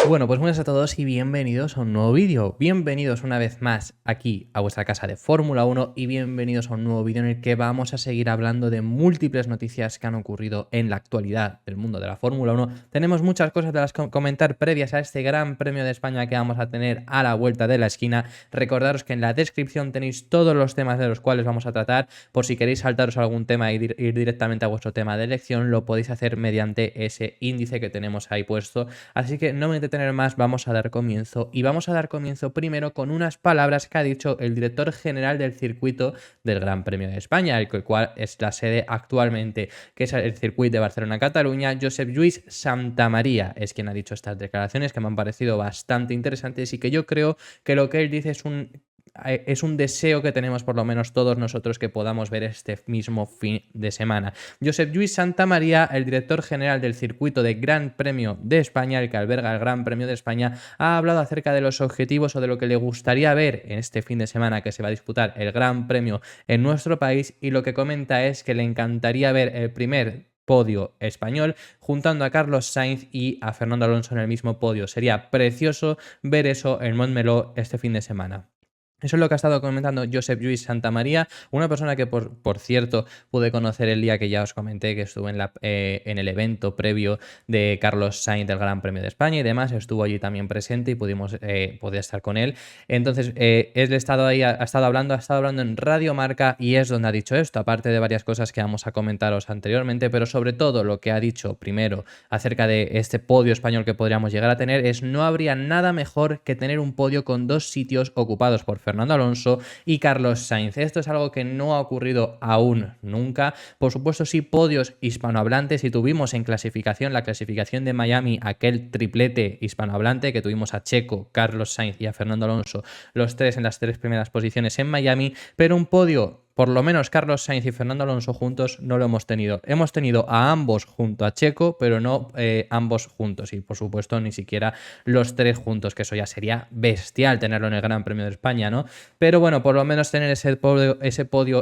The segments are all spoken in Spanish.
Bueno, pues buenas a todos y bienvenidos a un nuevo vídeo. Bienvenidos una vez más aquí a vuestra casa de Fórmula 1 y bienvenidos a un nuevo vídeo en el que vamos a seguir hablando de múltiples noticias que han ocurrido en la actualidad del mundo de la Fórmula 1. Tenemos muchas cosas de las que comentar previas a este Gran Premio de España que vamos a tener a la vuelta de la esquina. Recordaros que en la descripción tenéis todos los temas de los cuales vamos a tratar. Por si queréis saltaros algún tema e ir directamente a vuestro tema de elección, lo podéis hacer mediante ese índice que tenemos ahí puesto. Así que no me tener más, vamos a dar comienzo y vamos a dar comienzo primero con unas palabras que ha dicho el director general del circuito del Gran Premio de España, el cual es la sede actualmente, que es el circuito de Barcelona-Cataluña. Josep Lluís Santamaría es quien ha dicho estas declaraciones que me han parecido bastante interesantes y que yo creo que lo que él dice es un deseo que tenemos por lo menos todos nosotros que podamos ver este mismo fin de semana. Josep Lluís Santamaría, el director general del circuito de Gran Premio de España, el que alberga el Gran Premio de España, ha hablado acerca de los objetivos o de lo que le gustaría ver en este fin de semana que se va a disputar el Gran Premio en nuestro país, y lo que comenta es que le encantaría ver el primer podio español juntando a Carlos Sainz y a Fernando Alonso en el mismo podio. Sería precioso ver eso en Montmeló este fin de semana. Eso es lo que ha estado comentando Josep Lluís Santamaría, una persona que, por cierto, pude conocer el día que ya os comenté, que estuve en el evento previo de Carlos Sainz del Gran Premio de España y demás. Estuvo allí también presente y poder estar con él. Entonces, él ha estado hablando en Radio Marca y es donde ha dicho esto, aparte de varias cosas que vamos a comentaros anteriormente, pero sobre todo lo que ha dicho primero acerca de este podio español que podríamos llegar a tener es: no habría nada mejor que tener un podio con dos sitios ocupados por Fernando Alonso y Carlos Sainz. Esto es algo que no ha ocurrido aún nunca. Por supuesto, sí, podios hispanohablantes, y tuvimos en la clasificación de Miami, aquel triplete hispanohablante que tuvimos a Checo, Carlos Sainz y a Fernando Alonso, los tres en las tres primeras posiciones en Miami, pero un podio, por lo menos Carlos Sainz y Fernando Alonso juntos, no lo hemos tenido. Hemos tenido a ambos junto a Checo, pero no ambos juntos. Y por supuesto ni siquiera los tres juntos, que eso ya sería bestial tenerlo en el Gran Premio de España, ¿no? Pero bueno, por lo menos tener ese podio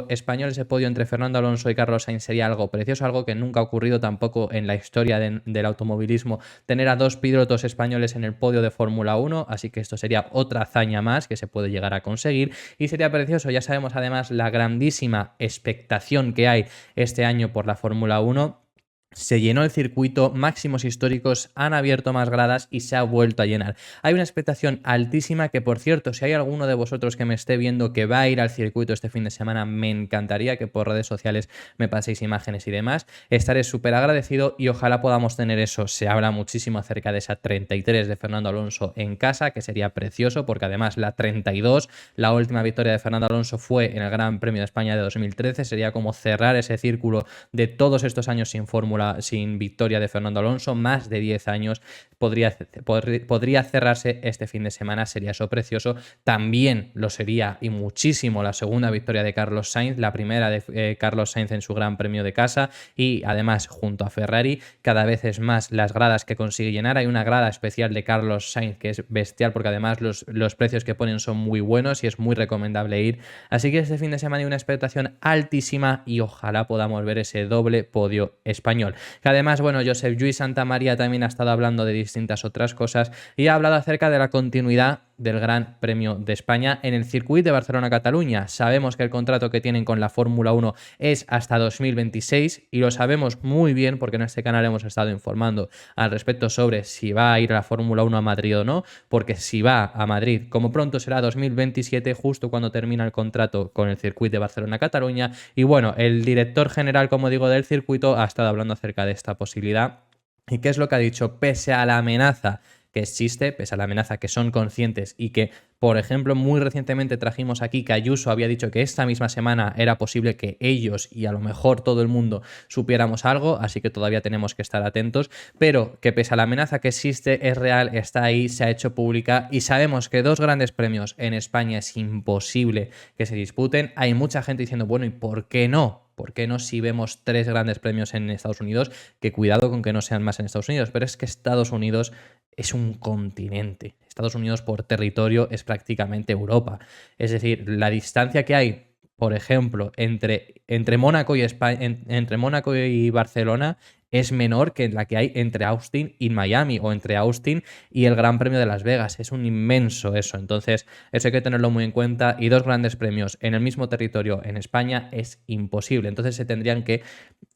español, ese podio entre Fernando Alonso y Carlos Sainz sería algo precioso, algo que nunca ha ocurrido tampoco en la historia del automovilismo, tener a dos pilotos españoles en el podio de Fórmula 1. Así que esto sería otra hazaña más que se puede llegar a conseguir y sería precioso. Ya sabemos además la grandísima expectación que hay este año por la Fórmula 1. Se llenó el circuito, máximos históricos, han abierto más gradas y se ha vuelto a llenar. Hay una expectación altísima que, por cierto, si hay alguno de vosotros que me esté viendo que va a ir al circuito este fin de semana, me encantaría que por redes sociales me paséis imágenes y demás. Estaré súper agradecido y ojalá podamos tener eso. Se habla muchísimo acerca de esa 33 de Fernando Alonso en casa, que sería precioso, porque además la 32, la última victoria de Fernando Alonso, fue en el Gran Premio de España de 2013. Sería como cerrar ese círculo de todos estos años sin victoria de Fernando Alonso, más de 10 años. Podría cerrarse este fin de semana, sería eso precioso. También lo sería y muchísimo la segunda victoria de Carlos Sainz, la primera de Carlos Sainz en su Gran Premio de casa, y además junto a Ferrari. Cada vez es más las gradas que consigue llenar. Hay una grada especial de Carlos Sainz que es bestial, porque además los precios que ponen son muy buenos y es muy recomendable ir. Así que este fin de semana hay una expectación altísima y ojalá podamos ver ese doble podio español. Que además, bueno, Josep Lluís Santamaría también ha estado hablando de distintas otras cosas y ha hablado acerca de la continuidad del Gran Premio de España en el circuito de Barcelona-Cataluña. Sabemos que el contrato que tienen con la Fórmula 1 es hasta 2026 y lo sabemos muy bien porque en este canal hemos estado informando al respecto sobre si va a ir la Fórmula 1 a Madrid o no, porque si va a Madrid, como pronto será 2027, justo cuando termina el contrato con el circuito de Barcelona-Cataluña. Y bueno, el director general, como digo, del circuito ha estado hablando acerca de esta posibilidad. ¿Y qué es lo que ha dicho? Pese a la amenaza que existe, pese a la amenaza que son conscientes y que, por ejemplo, muy recientemente trajimos aquí que Ayuso había dicho que esta misma semana era posible que ellos y a lo mejor todo el mundo supiéramos algo, así que todavía tenemos que estar atentos, pero que pese a la amenaza que existe, es real, está ahí, se ha hecho pública y sabemos que dos grandes premios en España es imposible que se disputen. Hay mucha gente diciendo, bueno, ¿y por qué no? ¿Por qué no si vemos tres grandes premios en Estados Unidos? Que cuidado con que no sean más en Estados Unidos, pero es que Estados Unidos es un continente. Estados Unidos por territorio es prácticamente Europa. Es decir, la distancia que hay, por ejemplo, entre Mónaco y Barcelona es menor que la que hay entre Austin y Miami o entre Austin y el Gran Premio de Las Vegas. Es un inmenso eso. Entonces, eso hay que tenerlo muy en cuenta. Y 2 grandes premios en el mismo territorio en España es imposible. Entonces,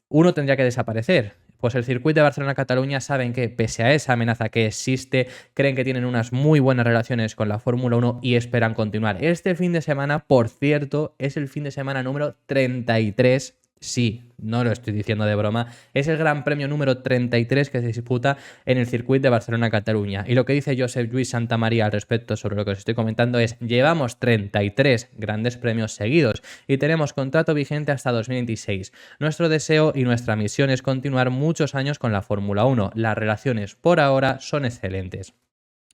uno tendría que desaparecer. Pues el circuito de Barcelona-Cataluña saben que, pese a esa amenaza que existe, creen que tienen unas muy buenas relaciones con la Fórmula 1 y esperan continuar. Este fin de semana, por cierto, es el fin de semana número 33. Sí, no lo estoy diciendo de broma, es el Gran Premio número 33 que se disputa en el circuito de Barcelona-Cataluña. Y lo que dice Josep Lluís Santamaría al respecto sobre lo que os estoy comentando es: llevamos 33 grandes premios seguidos y tenemos contrato vigente hasta 2026. Nuestro deseo y nuestra misión es continuar muchos años con la Fórmula 1. Las relaciones por ahora son excelentes.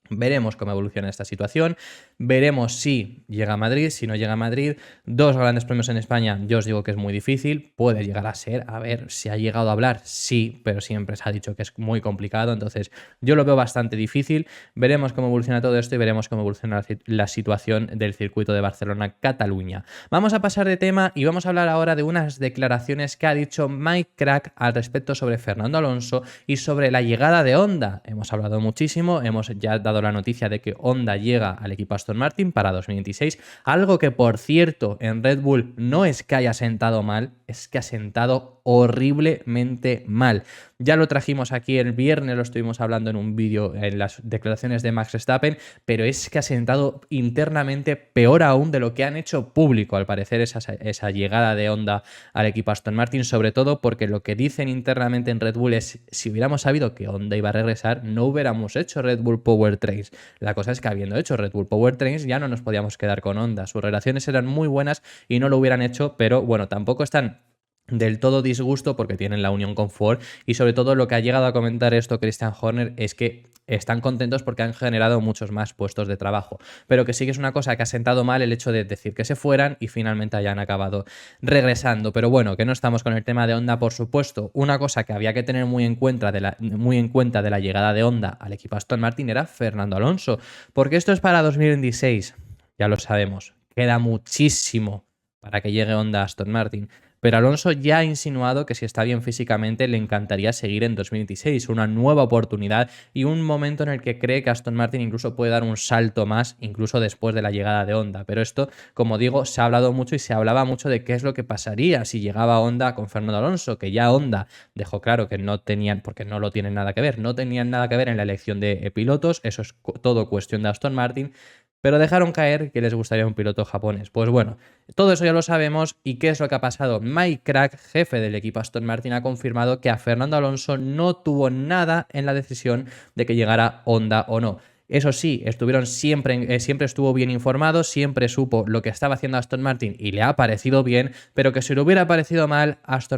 Veremos cómo evoluciona esta situación, veremos si llega a Madrid, si no llega a Madrid. 2 grandes premios en España, yo os digo que es muy difícil, puede llegar a ser, a ver si ha llegado a hablar, sí, pero siempre se ha dicho que es muy complicado, entonces yo lo veo bastante difícil. Veremos cómo evoluciona todo esto y veremos cómo evoluciona la situación del circuito de Barcelona-Cataluña. Vamos a pasar de tema y vamos a hablar ahora de unas declaraciones que ha dicho Mike Krack al respecto sobre Fernando Alonso y sobre la llegada de Honda. Hemos hablado muchísimo, hemos ya dado la noticia de que Honda llega al equipo Aston Martin para 2026, algo que, por cierto, en Red Bull no es que haya sentado mal, es que ha sentado horriblemente mal. Ya lo trajimos aquí el viernes, lo estuvimos hablando en un vídeo en las declaraciones de Max Verstappen, pero es que ha sentado internamente peor aún de lo que han hecho público, al parecer, esa llegada de Honda al equipo Aston Martin, sobre todo porque lo que dicen internamente en Red Bull es: si hubiéramos sabido que Honda iba a regresar, no hubiéramos hecho Red Bull Powertrains. La cosa es que, habiendo hecho Red Bull Powertrains, ya no nos podíamos quedar con Honda. Sus relaciones eran muy buenas y no lo hubieran hecho, pero bueno, tampoco están del todo disgusto porque tienen la unión con Ford, y sobre todo lo que ha llegado a comentar esto Christian Horner es que están contentos porque han generado muchos más puestos de trabajo, pero que sí que es una cosa que ha sentado mal el hecho de decir que se fueran y finalmente hayan acabado regresando. Pero bueno, que no estamos con el tema de Honda, por supuesto. Una cosa que había que tener muy en cuenta de la llegada de Honda al equipo Aston Martin era Fernando Alonso, porque esto es para 2026, ya lo sabemos, queda muchísimo para que llegue Honda a Aston Martin. Pero Alonso ya ha insinuado que, si está bien físicamente, le encantaría seguir en 2026, una nueva oportunidad y un momento en el que cree que Aston Martin incluso puede dar un salto más, incluso después de la llegada de Honda. Pero esto, como digo, se ha hablado mucho y se hablaba mucho de qué es lo que pasaría si llegaba Honda con Fernando Alonso, que ya Honda dejó claro que no tenían, porque no lo tienen nada que ver, no tenían nada que ver en la elección de pilotos, eso es todo cuestión de Aston Martin, pero dejaron caer que les gustaría un piloto japonés. Pues bueno, todo eso ya lo sabemos. ¿Y qué es lo que ha pasado? Mike Krack, jefe del equipo Aston Martin, ha confirmado que a Fernando Alonso no tuvo nada en la decisión de que llegara Honda o no. Eso sí, siempre estuvo bien informado, siempre supo lo que estaba haciendo Aston Martin y le ha parecido bien, pero que si le hubiera parecido mal, Alonso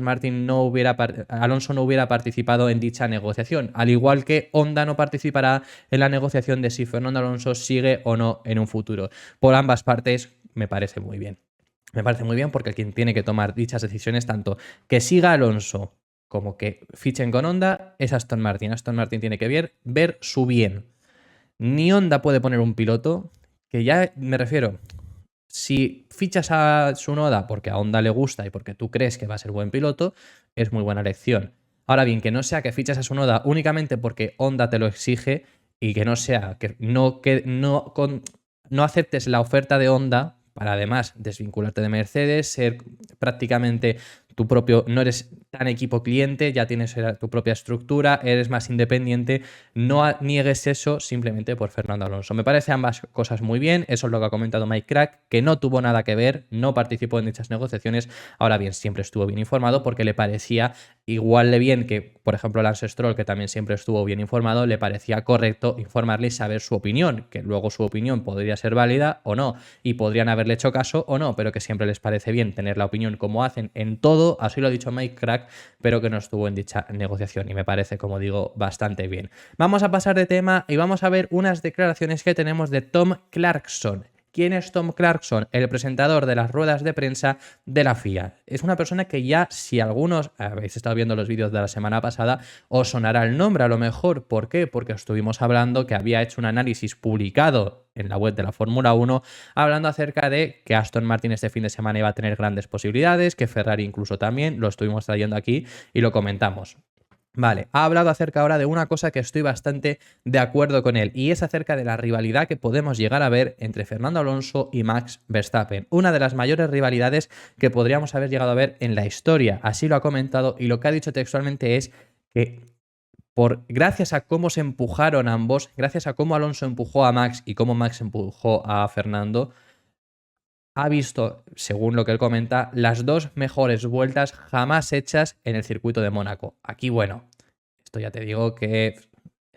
no hubiera participado en dicha negociación, al igual que Honda no participará en la negociación de si Fernando Alonso sigue o no en un futuro. Por ambas partes me parece muy bien. Me parece muy bien porque quien tiene que tomar dichas decisiones, tanto que siga Alonso como que fichen con Honda, es Aston Martin. Aston Martin tiene que ver su bien. Ni Honda puede poner un piloto, que ya me refiero, si fichas a Tsunoda porque a Honda le gusta y porque tú crees que va a ser buen piloto, es muy buena elección. Ahora bien, que no sea que fichas a Tsunoda únicamente porque Honda te lo exige, y que no sea que no aceptes la oferta de Honda para además desvincularte de Mercedes, ser prácticamente tu propio, no eres tan equipo cliente, ya tienes tu propia estructura, eres más independiente. No niegues eso simplemente por Fernando Alonso. Me parece ambas cosas muy bien, eso es lo que ha comentado Mike Krack, que no tuvo nada que ver, no participó en dichas negociaciones. Ahora bien, siempre estuvo bien informado porque le parecía igual de bien que, por ejemplo, Lance Stroll, que también siempre estuvo bien informado, le parecía correcto informarle y saber su opinión, que luego su opinión podría ser válida o no, y podrían haberle hecho caso o no, pero que siempre les parece bien tener la opinión como hacen en todo. Así lo ha dicho Mike Krack, pero que no estuvo en dicha negociación, y me parece, como digo, bastante bien. Vamos a pasar de tema y vamos a ver unas declaraciones que tenemos de Tom Clarkson. ¿Quién es Tom Clarkson? El presentador de las ruedas de prensa de la FIA. Es una persona que ya, si algunos habéis estado viendo los vídeos de la semana pasada, os sonará el nombre a lo mejor. ¿Por qué? Porque estuvimos hablando que había hecho un análisis publicado en la web de la Fórmula 1, hablando acerca de que Aston Martin este fin de semana iba a tener grandes posibilidades, que Ferrari incluso también, lo estuvimos trayendo aquí y lo comentamos. Vale, ha hablado acerca ahora de una cosa que estoy bastante de acuerdo con él, y es acerca de la rivalidad que podemos llegar a ver entre Fernando Alonso y Max Verstappen. Una de las mayores rivalidades que podríamos haber llegado a ver en la historia. Así lo ha comentado, y lo que ha dicho textualmente es que gracias a cómo se empujaron ambos, gracias a cómo Alonso empujó a Max y cómo Max empujó a Fernando, ha visto, según lo que él comenta, las dos mejores vueltas jamás hechas en el circuito de Mónaco. Aquí, bueno, esto ya te digo que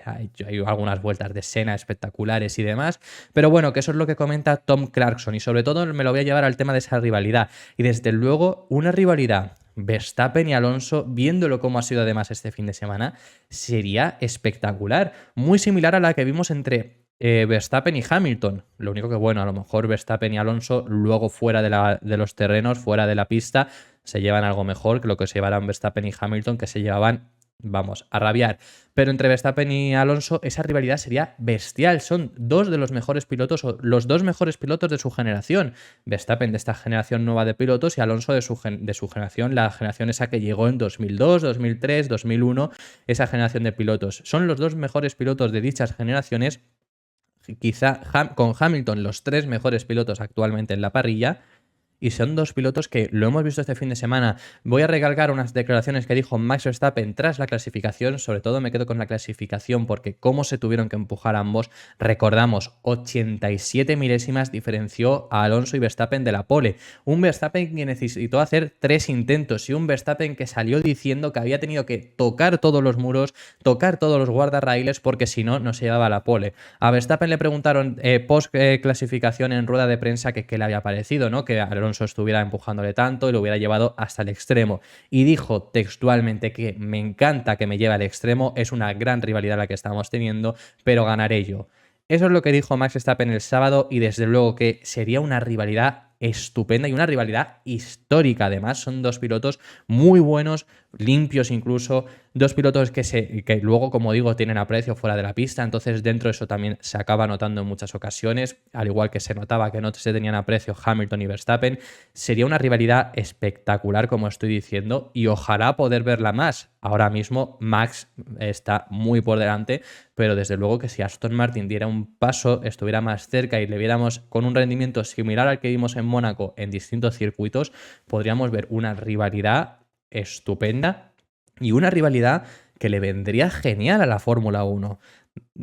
hay algunas vueltas de Senna espectaculares y demás, pero bueno, que eso es lo que comenta Tom Clarkson, y sobre todo me lo voy a llevar al tema de esa rivalidad. Y desde luego, una rivalidad Verstappen y Alonso, viéndolo como ha sido además este fin de semana, sería espectacular. Muy similar a la que vimos entre Verstappen y Hamilton. Lo único que, bueno, a lo mejor Verstappen y Alonso luego fuera de los terrenos, fuera de la pista, se llevan algo mejor que lo que se llevarán Verstappen y Hamilton, que se llevaban, vamos, a rabiar. Pero entre Verstappen y Alonso esa rivalidad sería bestial. Son dos de los mejores pilotos, o los dos mejores pilotos de su generación. Verstappen de esta generación nueva de pilotos y Alonso de su generación, la generación esa que llegó en 2002, 2003, 2001, esa generación de pilotos. Son los dos mejores pilotos de dichas generaciones. Quizá con Hamilton los tres mejores pilotos actualmente en la parrilla, y son dos pilotos que lo hemos visto este fin de semana. Voy a recalcar unas declaraciones que dijo Max Verstappen tras la clasificación. Sobre todo me quedo con la clasificación porque cómo se tuvieron que empujar ambos. Recordamos, 87 milésimas diferenció a Alonso y Verstappen de la pole. Un Verstappen que necesitó hacer 3 intentos y un Verstappen que salió diciendo que había tenido que tocar todos los muros, tocar todos los guardarraíles, porque si no, no se llevaba la pole. A Verstappen le preguntaron post clasificación en rueda de prensa que qué le había parecido, ¿no? Que Alonso estuviera empujándole tanto y lo hubiera llevado hasta el extremo. Y dijo textualmente que me encanta que me lleve al extremo, es una gran rivalidad la que estamos teniendo, pero ganaré yo. Eso es lo que dijo Max Verstappen el sábado, y desde luego que sería una rivalidad estupenda y una rivalidad histórica. Además, son dos pilotos muy buenos, limpios incluso, dos pilotos que luego, como digo, tienen aprecio fuera de la pista, entonces dentro de eso también se acaba notando en muchas ocasiones, al igual que se notaba que no se tenían aprecio Hamilton y Verstappen. Sería una rivalidad espectacular, como estoy diciendo, y ojalá poder verla más. Ahora mismo Max está muy por delante, pero desde luego que si Aston Martin diera un paso, estuviera más cerca y le viéramos con un rendimiento similar al que vimos en Mónaco en distintos circuitos, podríamos ver una rivalidad estupenda y una rivalidad que le vendría genial a la Fórmula 1.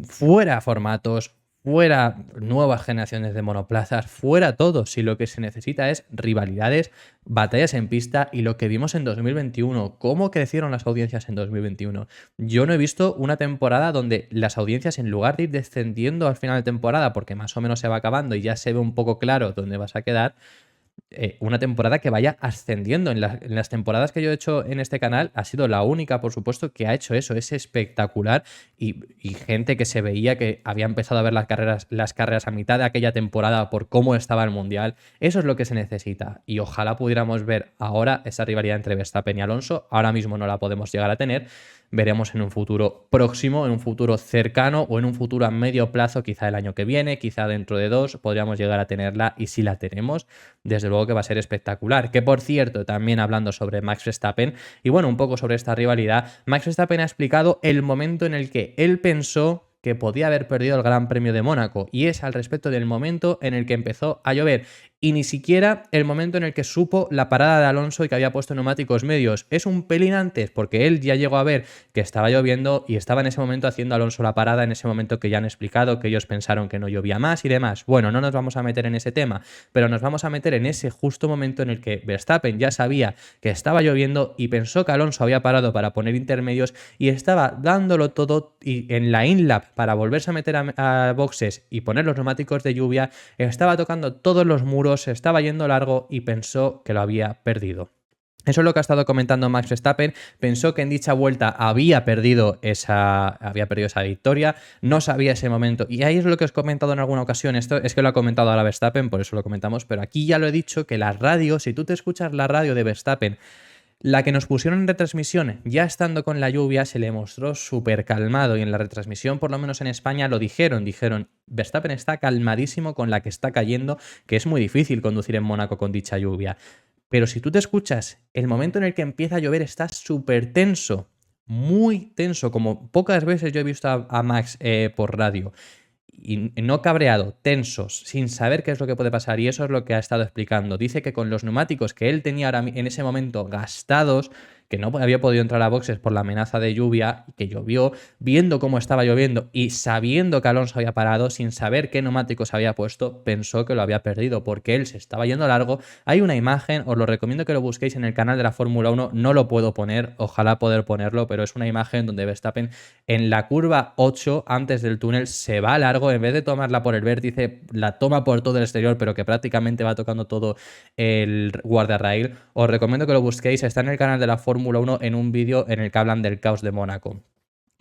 Fuera formatos, fuera nuevas generaciones de monoplazas, fuera todo. Si lo que se necesita es rivalidades, batallas en pista, y lo que vimos en 2021, cómo crecieron las audiencias en 2021. Yo no he visto una temporada donde las audiencias, en lugar de ir descendiendo al final de temporada, porque más o menos se va acabando y ya se ve un poco claro dónde vas a quedar, una temporada que vaya ascendiendo. En las temporadas que yo he hecho en este canal ha sido la única, por supuesto, que ha hecho eso. Es espectacular, y gente que se veía que había empezado a ver las carreras a mitad de aquella temporada por cómo estaba el Mundial. Eso es lo que se necesita, y ojalá pudiéramos ver ahora esa rivalidad entre Verstappen y Alonso. Ahora mismo no la podemos llegar a tener. Veremos en un futuro próximo, en un futuro cercano o en un futuro a medio plazo, quizá el año que viene, quizá dentro de 2, podríamos llegar a tenerla, y si la tenemos, desde luego que va a ser espectacular. Que por cierto, también hablando sobre Max Verstappen y bueno, un poco sobre esta rivalidad, Max Verstappen ha explicado el momento en el que él pensó que podía haber perdido el Gran Premio de Mónaco, y es al respecto del momento en el que empezó a llover, y ni siquiera el momento en el que supo la parada de Alonso y que había puesto neumáticos medios. Es un pelín antes, porque él ya llegó a ver que estaba lloviendo y estaba en ese momento haciendo Alonso la parada, en ese momento que ya han explicado que ellos pensaron que no llovía más y demás. Bueno, no nos vamos a meter en ese tema, pero nos vamos a meter en ese justo momento en el que Verstappen ya sabía que estaba lloviendo y pensó que Alonso había parado para poner intermedios y estaba dándolo todo, y en la in-lap para volverse a meter a boxes y poner los neumáticos de lluvia, estaba tocando todos los muros, se estaba yendo largo y pensó que lo había perdido. Eso es lo que ha estado comentando Max Verstappen. Pensó que en dicha vuelta había perdido esa victoria, no sabía ese momento. Y ahí es lo que os he comentado en alguna ocasión. Esto es que lo ha comentado ahora Verstappen, por eso lo comentamos. Pero aquí ya lo he dicho, que la radio, si tú te escuchas la radio de Verstappen, la que nos pusieron en retransmisión, ya estando con la lluvia, se le mostró súper calmado, y en la retransmisión, por lo menos en España, lo dijeron, Verstappen está calmadísimo con la que está cayendo, que es muy difícil conducir en Mónaco con dicha lluvia. Pero si tú te escuchas, el momento en el que empieza a llover está súper tenso. muy tenso, como pocas veces yo he visto a Max por radio. Y no cabreado, tensos, sin saber qué es lo que puede pasar. Y eso es lo que ha estado explicando. Dice que con los neumáticos que él tenía ahora en ese momento gastados, que no había podido entrar a boxes por la amenaza de lluvia, que llovió, viendo cómo estaba lloviendo y sabiendo que Alonso había parado, sin saber qué neumáticos había puesto, pensó que lo había perdido porque él se estaba yendo largo. Hay una imagen, os lo recomiendo que lo busquéis en el canal de la Fórmula 1, no lo puedo poner, ojalá poder ponerlo, pero es una imagen donde Verstappen en la curva 8, antes del túnel, se va largo, en vez de tomarla por el vértice, la toma por todo el exterior, pero que prácticamente va tocando todo el guardarraíl. Os recomiendo que lo busquéis, está en el canal de la Fórmula 1 en un vídeo en el que hablan del caos de Mónaco.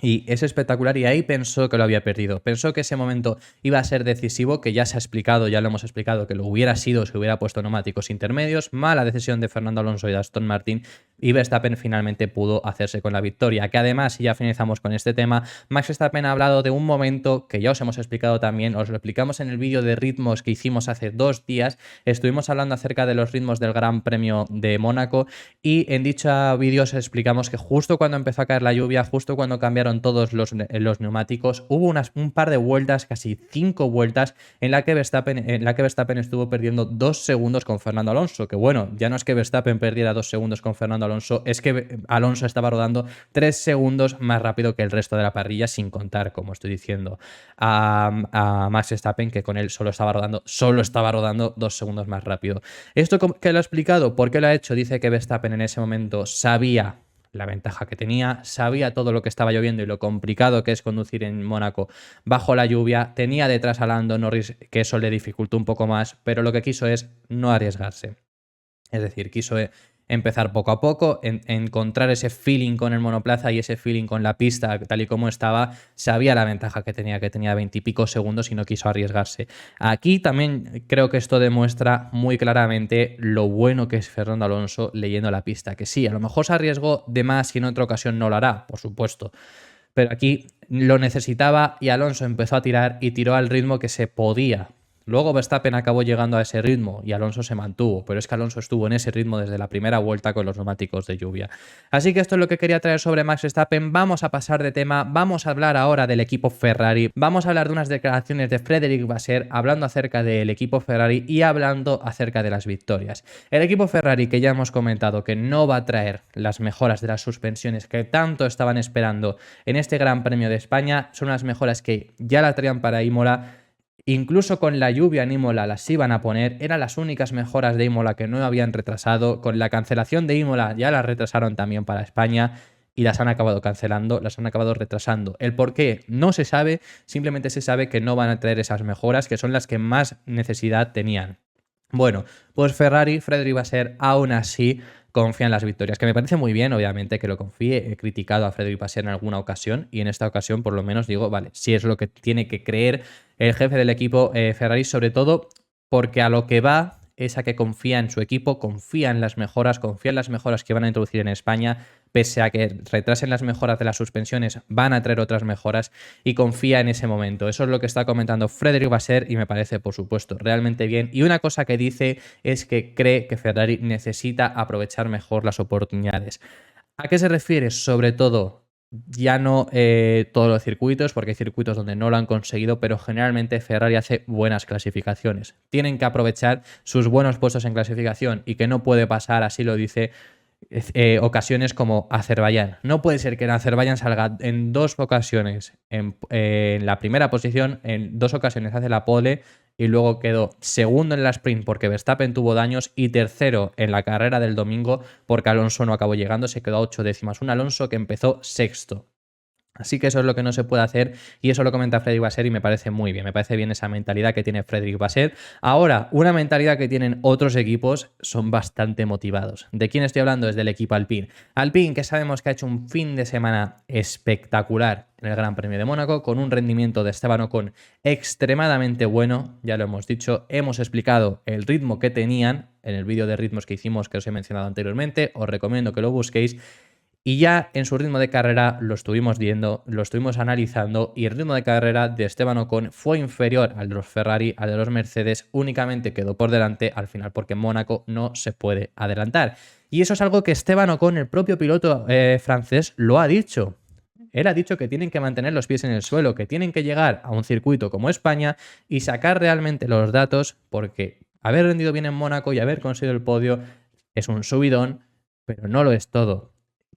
Y es espectacular y ahí pensó que lo había perdido. Pensó que ese momento iba a ser decisivo, que ya se ha explicado, ya lo hemos explicado, que lo hubiera sido si hubiera puesto neumáticos intermedios. Mala decisión de Fernando Alonso y de Aston Martin, y Verstappen finalmente pudo hacerse con la victoria. Que además, y ya finalizamos con este tema, Max Verstappen ha hablado de un momento que ya os hemos explicado también, os lo explicamos en el vídeo de ritmos que hicimos hace 2 días. Estuvimos hablando acerca de los ritmos del Gran Premio de Mónaco y en dicho vídeo os explicamos que justo cuando empezó a caer la lluvia, justo cuando cambiaron todos los neumáticos, hubo un par de vueltas, casi 5 vueltas, en la que Verstappen estuvo perdiendo 2 segundos con Fernando Alonso. Que bueno, ya no es que Verstappen perdiera 2 segundos con Fernando Alonso, es que Alonso estaba rodando 3 segundos más rápido que el resto de la parrilla, sin contar, como estoy diciendo, a Max Verstappen, que con él solo estaba rodando 2 segundos más rápido. ¿Esto qué lo ha explicado? ¿Por qué lo ha hecho? Dice que Verstappen en ese momento sabía la ventaja que tenía, sabía todo lo que estaba lloviendo y lo complicado que es conducir en Mónaco bajo la lluvia, tenía detrás a Lando Norris, que eso le dificultó un poco más, pero lo que quiso es no arriesgarse. Es decir, quiso empezar poco a poco, encontrar ese feeling con el monoplaza y ese feeling con la pista tal y como estaba. Sabía la ventaja que tenía 20 y pico segundos y no quiso arriesgarse. Aquí también creo que esto demuestra muy claramente lo bueno que es Fernando Alonso leyendo la pista. Que sí, a lo mejor se arriesgó de más y en otra ocasión no lo hará, por supuesto. Pero aquí lo necesitaba y Alonso empezó a tirar y tiró al ritmo que se podía. Luego Verstappen acabó llegando a ese ritmo y Alonso se mantuvo, pero es que Alonso estuvo en ese ritmo desde la primera vuelta con los neumáticos de lluvia. Así que esto es lo que quería traer sobre Max Verstappen. Vamos a pasar de tema, vamos a hablar ahora del equipo Ferrari, vamos a hablar de unas declaraciones de Frédéric Vasseur hablando acerca del equipo Ferrari y hablando acerca de las victorias. El equipo Ferrari, que ya hemos comentado que no va a traer las mejoras de las suspensiones que tanto estaban esperando en este Gran Premio de España, son unas mejoras que ya la traían para Imola. Incluso con la lluvia en Imola las iban a poner, eran las únicas mejoras de Imola que no habían retrasado. Con la cancelación de Imola ya las retrasaron también para España y las han acabado cancelando, las han acabado retrasando. El por qué no se sabe, simplemente se sabe que no van a traer esas mejoras, que son las que más necesidad tenían. Bueno, pues Ferrari, Frédéric Vasseur, aún así confía en las victorias, que me parece muy bien, obviamente, que lo confíe. He criticado a Frédéric Vasseur en alguna ocasión y en esta ocasión por lo menos digo, vale, si es lo que tiene que creer el jefe del equipo Ferrari, sobre todo porque a lo que va es a que confía en su equipo, confía en las mejoras que van a introducir en España, pese a que retrasen las mejoras de las suspensiones, van a traer otras mejoras y confía en ese momento. Eso es lo que está comentando Frédéric Vasseur y me parece, por supuesto, realmente bien. Y una cosa que dice es que cree que Ferrari necesita aprovechar mejor las oportunidades. ¿A qué se refiere? Sobre todo, ya no todos los circuitos, porque hay circuitos donde no lo han conseguido, pero generalmente Ferrari hace buenas clasificaciones. Tienen que aprovechar sus buenos puestos en clasificación y que no puede pasar, así lo dice, ocasiones como Azerbaiyán. No puede ser que en Azerbaiyán salga en 2 ocasiones en la primera posición, en 2 ocasiones hace la pole y luego quedó segundo en la sprint porque Verstappen tuvo daños y tercero en la carrera del domingo porque Alonso no acabó llegando, se quedó a 8 décimas. Un Alonso que empezó sexto. Así que eso es lo que no se puede hacer y eso lo comenta Frédéric Vasseur y me parece muy bien, me parece bien esa mentalidad que tiene Frédéric Vasseur. Ahora, una mentalidad que tienen otros equipos, son bastante motivados. ¿De quién estoy hablando? Es del equipo Alpine. Alpine, que sabemos que ha hecho un fin de semana espectacular en el Gran Premio de Mónaco, con un rendimiento de Esteban Ocon extremadamente bueno, ya lo hemos dicho, hemos explicado el ritmo que tenían en el vídeo de ritmos que hicimos que os he mencionado anteriormente, os recomiendo que lo busquéis. Y ya en su ritmo de carrera lo estuvimos viendo, lo estuvimos analizando y el ritmo de carrera de Esteban Ocon fue inferior al de los Ferrari, al de los Mercedes, únicamente quedó por delante al final porque en Mónaco no se puede adelantar. Y eso es algo que Esteban Ocon, el propio piloto francés, lo ha dicho. Él ha dicho que tienen que mantener los pies en el suelo, que tienen que llegar a un circuito como España y sacar realmente los datos, porque haber rendido bien en Mónaco y haber conseguido el podio es un subidón, pero no lo es todo.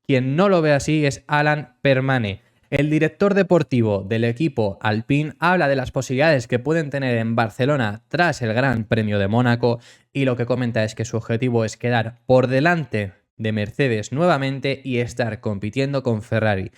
Quien no lo ve así es Alan Permane. El director deportivo del equipo Alpine habla de las posibilidades que pueden tener en Barcelona tras el Gran Premio de Mónaco y lo que comenta es que su objetivo es quedar por delante de Mercedes nuevamente y estar compitiendo con Ferrari.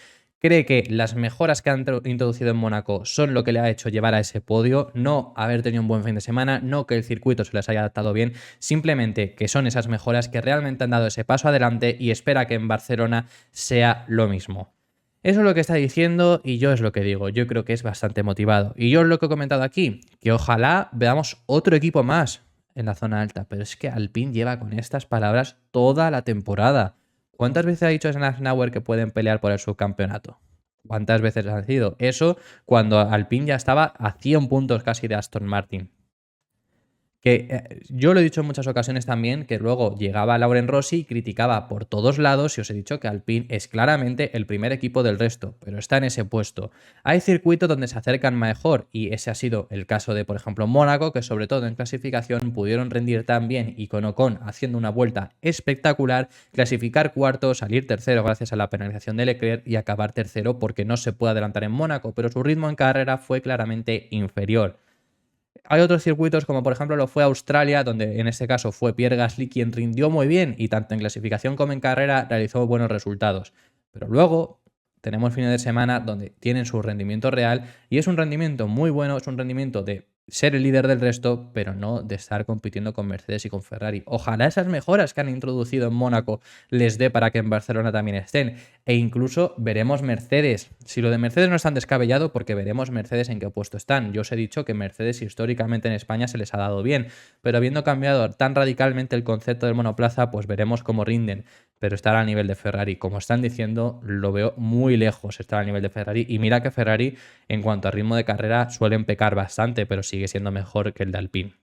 Cree que las mejoras que han introducido en Mónaco son lo que le ha hecho llevar a ese podio, no haber tenido un buen fin de semana, no que el circuito se les haya adaptado bien, simplemente que son esas mejoras que realmente han dado ese paso adelante y espera que en Barcelona sea lo mismo. Eso es lo que está diciendo y yo es lo que digo, yo creo que es bastante motivado. Y yo es lo que he comentado aquí, que ojalá veamos otro equipo más en la zona alta, pero es que Alpine lleva con estas palabras toda la temporada. ¿Cuántas veces ha dicho Schnauer que pueden pelear por el subcampeonato? ¿Cuántas veces ha sido eso cuando Alpine ya estaba a 100 puntos casi de Aston Martin? Que yo lo he dicho en muchas ocasiones también, que luego llegaba Lauren Rossi y criticaba por todos lados, y os he dicho que Alpine es claramente el primer equipo del resto, pero está en ese puesto. Hay circuitos donde se acercan mejor, y ese ha sido el caso de, por ejemplo, Mónaco, que sobre todo en clasificación pudieron rendir tan bien y con Ocon haciendo una vuelta espectacular, clasificar cuarto, salir tercero gracias a la penalización de Leclerc y acabar tercero porque no se puede adelantar en Mónaco, pero su ritmo en carrera fue claramente inferior. Hay otros circuitos como por ejemplo lo fue Australia, donde en este caso fue Pierre Gasly quien rindió muy bien y tanto en clasificación como en carrera realizó buenos resultados. Pero luego tenemos fines de semana donde tienen su rendimiento real y es un rendimiento muy bueno, es un rendimiento de ser el líder del resto, pero no de estar compitiendo con Mercedes y con Ferrari. Ojalá esas mejoras que han introducido en Mónaco les dé para que en Barcelona también estén. E incluso veremos Mercedes. Si lo de Mercedes no es tan descabellado, porque veremos Mercedes en qué puesto están. Yo os he dicho que Mercedes históricamente en España se les ha dado bien, pero habiendo cambiado tan radicalmente el concepto del monoplaza, pues veremos cómo rinden. Pero estar al nivel de Ferrari, como están diciendo, lo veo muy lejos estar al nivel de Ferrari. Y mira que Ferrari, en cuanto a ritmo de carrera, suelen pecar bastante, pero sigue siendo mejor que el de Alpine.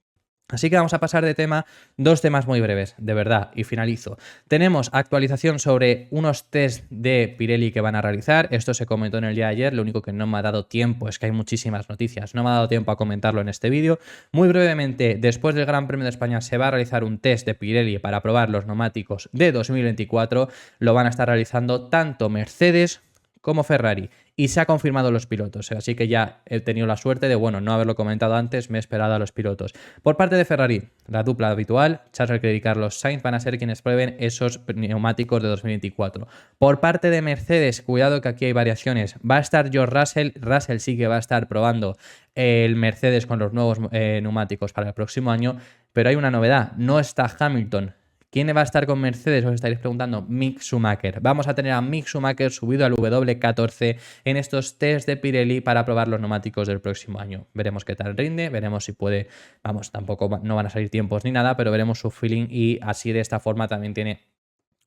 Así que vamos a pasar de tema, dos temas muy breves, de verdad, y finalizo. Tenemos actualización sobre unos test de Pirelli que van a realizar. Esto se comentó en el día de ayer, lo único que no me ha dado tiempo es que hay muchísimas noticias, no me ha dado tiempo a comentarlo en este vídeo. Muy brevemente, después del Gran Premio de España se va a realizar un test de Pirelli para probar los neumáticos de 2024. Lo van a estar realizando tanto Mercedes como Ferrari. Y se ha confirmado los pilotos, así que ya he tenido la suerte de, bueno, no haberlo comentado antes, me he esperado a los pilotos. Por parte de Ferrari, la dupla habitual, Charles Leclerc y Carlos Sainz van a ser quienes prueben esos neumáticos de 2024. Por parte de Mercedes, cuidado que aquí hay variaciones, va a estar George Russell, Russell sí que va a estar probando el Mercedes con los nuevos neumáticos para el próximo año, pero hay una novedad, no está Hamilton. ¿Quién va a estar con Mercedes? Os estaréis preguntando. Mick Schumacher. Vamos a tener a Mick Schumacher subido al W14 en estos test de Pirelli para probar los neumáticos del próximo año. Veremos qué tal rinde, veremos si puede, vamos, tampoco no van a salir tiempos ni nada, pero veremos su feeling y así de esta forma también tiene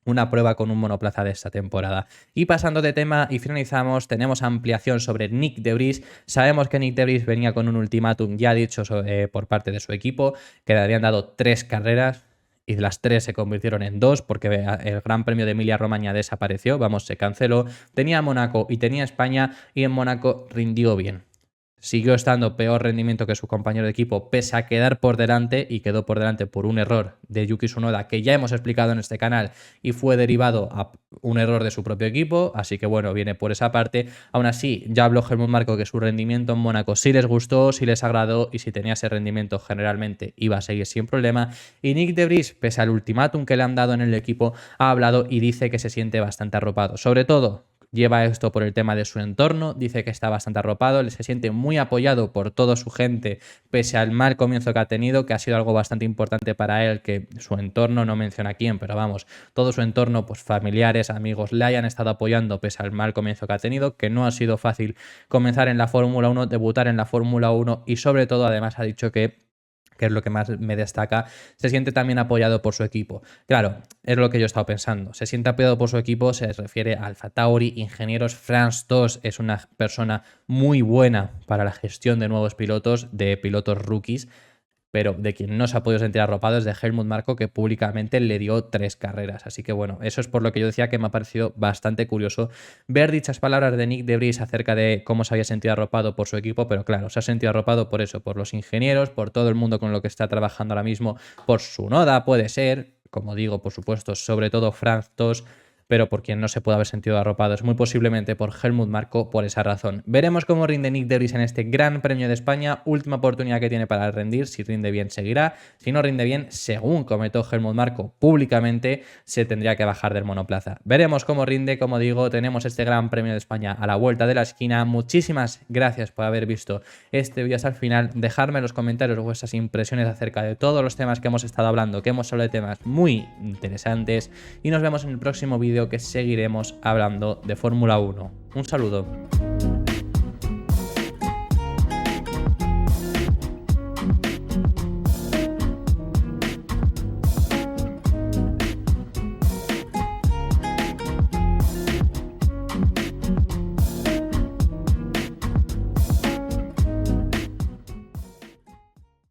una prueba con un monoplaza de esta temporada. Y pasando de tema y finalizamos, tenemos ampliación sobre Nyck de Vries. Sabemos que Nyck de Vries venía con un ultimátum ya dicho por parte de su equipo, que le habían dado 3 carreras y las 3 se convirtieron en 2 porque el Gran Premio de Emilia-Romagna desapareció, vamos, se canceló. Tenía Mónaco y tenía España y en Mónaco rindió bien. Siguió estando peor rendimiento que su compañero de equipo, pese a quedar por delante, y quedó por delante por un error de Yuki Tsunoda que ya hemos explicado en este canal y fue derivado a un error de su propio equipo, así que bueno, viene por esa parte. Aún así, ya habló Helmut Marko que su rendimiento en Mónaco sí les gustó, sí les agradó y si tenía ese rendimiento generalmente iba a seguir sin problema. Y Nyck de Vries, pese al ultimátum que le han dado en el equipo, ha hablado y dice que se siente bastante arropado, sobre todo lleva esto por el tema de su entorno, dice que está bastante arropado, se siente muy apoyado por toda su gente, pese al mal comienzo que ha tenido, que ha sido algo bastante importante para él, que su entorno, no menciona quién, pero vamos, todo su entorno, pues familiares, amigos, le hayan estado apoyando pese al mal comienzo que ha tenido, que no ha sido fácil comenzar en la Fórmula 1, debutar en la Fórmula 1 y sobre todo además ha dicho que que es lo que más me destaca, se siente también apoyado por su equipo. Claro, es lo que yo he estado pensando. Se siente apoyado por su equipo, se refiere a AlphaTauri, ingenieros. Franz Tost es una persona muy buena para la gestión de nuevos pilotos, de pilotos rookies, pero de quien no se ha podido sentir arropado es de Helmut Marko, que públicamente le dio 3 carreras. Así que bueno, eso es por lo que yo decía que me ha parecido bastante curioso ver dichas palabras de Nyck de Vries acerca de cómo se había sentido arropado por su equipo, pero claro, se ha sentido arropado por eso, por los ingenieros, por todo el mundo con lo que está trabajando ahora mismo, por su Noda puede ser, como digo, por supuesto, sobre todo Franz Tost, pero por quien no se puede haber sentido arropado es muy posiblemente por Helmut Marko por esa razón. Veremos cómo rinde Nyck de Vries en este Gran Premio de España, última oportunidad que tiene para rendir. Si rinde bien seguirá, si no rinde bien, según comentó Helmut Marko públicamente, se tendría que bajar del monoplaza. Veremos cómo rinde. Como digo, tenemos este Gran Premio de España a la vuelta de la esquina. Muchísimas gracias por haber visto este vídeo hasta el final. Dejadme en los comentarios vuestras impresiones acerca de todos los temas que hemos estado hablando, que hemos hablado de temas muy interesantes, y nos vemos en el próximo vídeo, que seguiremos hablando de Fórmula 1. Un saludo.